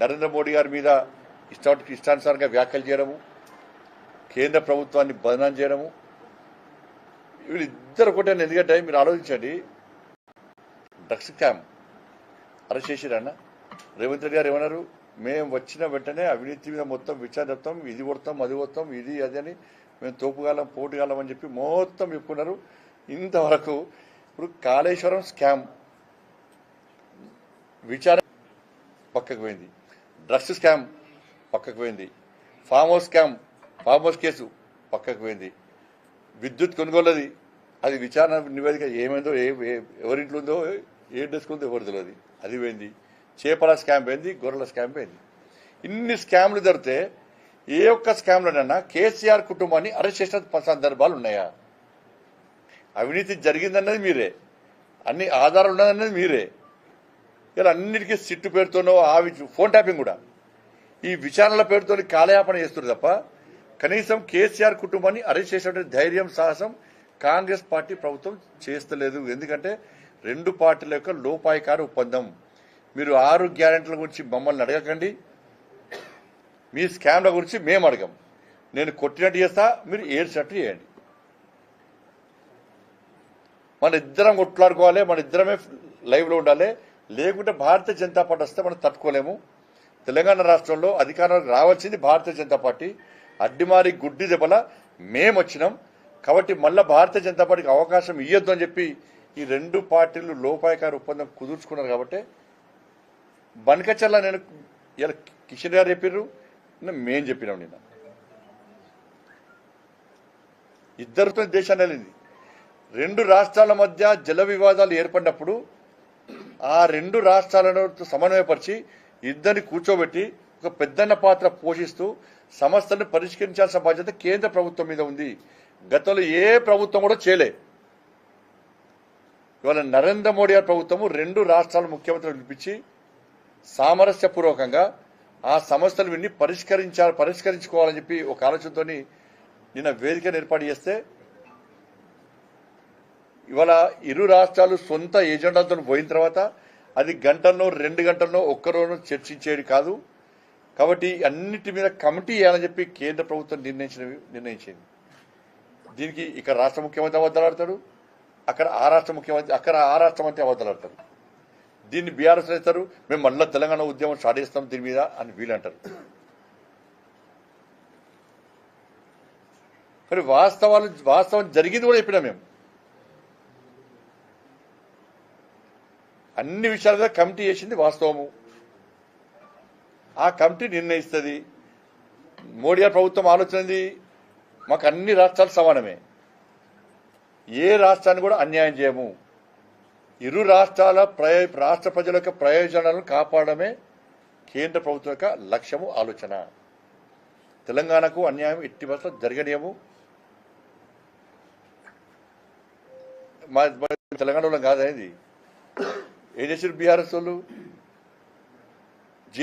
నరేంద్ర మోడీ గారి మీద ఇష్టానుసారంగా వ్యాఖ్యలు చేయడము, కేంద్ర ప్రభుత్వాన్ని బదనాం చేయడము, వీళ్ళిద్దరు ఒకటే. ఎందుకంటే మీరు ఆలోచించండి, డ్రగ్స్ క్యామ్ అరెస్ట్ చేసిరన్న రేవంత్ రెడ్డి గారు ఏమన్నారు, మేము వచ్చిన వెంటనే అవినీతి మీద మొత్తం విచారణ చెప్తాం, ఇది కొడతాం అది కొడతాం ఇది అది అని మేము తోపుగాలం పోటుగాలం అని చెప్పి మొత్తం చెప్పుకున్నారు. ఇంతవరకు ఇప్పుడు కాళేశ్వరం స్కామ్ విచారణ పక్కకు పోయింది, డ్రగ్స్ స్కామ్ పక్కకు పోయింది, ఫామ్ హౌస్ కేసు పక్కకు పోయింది, విద్యుత్ కొనుగోలుది అది విచారణ నివేదిక ఏమైందో ఎవరింట్లో ఉందో ఏ డెస్క్ ఉందో ఎవరు తెలియదు, అది పోయింది. చేపల స్కామ్ పోయింది, గొర్రెల స్కామ్ పోయింది. ఇన్ని స్కామ్లు జరిగితే ఏ ఒక్క స్కామ్లోనైనా కేసీఆర్ కుటుంబాన్ని అరెస్ట్ చేసిన సందర్భాలు ఉన్నాయా? అవినీతి జరిగిందన్నది మీరే, అన్ని ఆధారాలు ఉన్నదన్నది మీరే. ఇలా అన్నిటికీ సిట్టు పేరుతోనో ఫోన్ ట్యాపింగ్ కూడా ఈ విచారణల పేరుతో కాలయాపన చేస్తున్నారు తప్ప కనీసం కేసీఆర్ కుటుంబాన్ని అరెస్ట్ చేసేటువంటి ధైర్యం సాహసం కాంగ్రెస్ పార్టీ ప్రభుత్వం చేస్తలేదు. ఎందుకంటే రెండు పార్టీల యొక్క లోపాయికార ఒప్పందం. మీరు 6 గ్యారెంటీల గురించి మమ్మల్ని అడగకండి, మీ స్కామ్ల గురించి మేము అడగం. నేను కొట్టినట్టు చేస్తా, మీరు ఏడ్చినట్టు చేయండి. మన ఇద్దరం కొట్లాడుకోవాలి, మన ఇద్దరమే లైవ్లో ఉండాలి. లేకుంటే భారతీయ జనతా పార్టీ వస్తే మనం తట్టుకోలేము. తెలంగాణ రాష్ట్రంలో అధికారంలోకి రావాల్సింది భారతీయ జనతా పార్టీ. అడ్డిమారి గుడ్డి దెబ్బల మేము వచ్చినాం కాబట్టి మళ్ళా భారతీయ జనతా పార్టీకి అవకాశం ఇవ్వద్దు అని చెప్పి ఈ రెండు పార్టీలు లోపాయకార ఒప్పందం కుదుర్చుకున్నారు. కాబట్టి బనకచర్ల నేను ఇలా కిషన్ గారు చెప్పారు, మేం చెప్పినాం. నిన్న ఇద్దరితో దేశాన్ని వెళ్ళింది. రెండు రాష్ట్రాల మధ్య జల వివాదాలు ఏర్పడినప్పుడు ఆ రెండు రాష్ట్రాలను సమన్వయపరిచి ఇద్దరిని కూర్చోబెట్టి ఒక పెద్దన్న పాత్ర పోషిస్తూ సమస్యలను పరిష్కరించాల్సిన బాధ్యత కేంద్ర ప్రభుత్వం మీద ఉంది. గతంలో ఏ ప్రభుత్వం కూడా చేయలే. ఇవాళ నరేంద్ర మోడీ గారి ప్రభుత్వము రెండు రాష్ట్రాల ముఖ్యమంత్రులు పిలిపించి సామరస్యపూర్వకంగా ఆ సమస్యలు విని పరిష్కరించుకోవాలని చెప్పి ఒక ఆలోచనతో నిన్న వేదికను ఏర్పాటు చేస్తే ఇవాళ ఇరు రాష్ట్రాలు సొంత ఎజెండాతో పోయిన తర్వాత అది గంటల్లో 2 గంటల్లో ఒక్కరోజు చర్చించేది కాదు. కాబట్టి అన్నిటి మీద కమిటీ వేయాలని చెప్పి కేంద్ర ప్రభుత్వం నిర్ణయించింది. దీనికి ఇక్కడ రాష్ట్ర ముఖ్యమంత్రి అబద్ధాలాడతాడు, అక్కడ ఆ రాష్ట్ర మంత్రి అబద్ధాలాడతారు. దీన్ని బీఆర్ఎస్ వేస్తారు, మేము మళ్ళీ తెలంగాణ ఉద్యమం స్టార్ట్ చేస్తాం దీని మీద అని వీళ్ళు అంటారు. మరి వాస్తవం జరిగింది కూడా చెప్పినా మేము. అన్ని విషయాల మీద కమిటీ చేసింది వాస్తవము. ఆ కమిటీ నిర్ణయిస్తుంది. మోడీ గారి ప్రభుత్వం ఆలోచనది మాకు అన్ని రాష్ట్రాలు సమానమే, ఏ రాష్ట్రాన్ని కూడా అన్యాయం చేయము, ఇరు రాష్ట్రాల రాష్ట్ర ప్రజల యొక్క ప్రయోజనాలను కాపాడమే కేంద్ర ప్రభుత్వం యొక్క లక్ష్యము ఆలోచన. తెలంగాణకు అన్యాయం ఎట్టి పరిస్థితుల్లో జరగనియము. మా తెలంగాణలో కాదనేది ఏం చేశారు బీఆర్ఎస్ వాళ్ళు?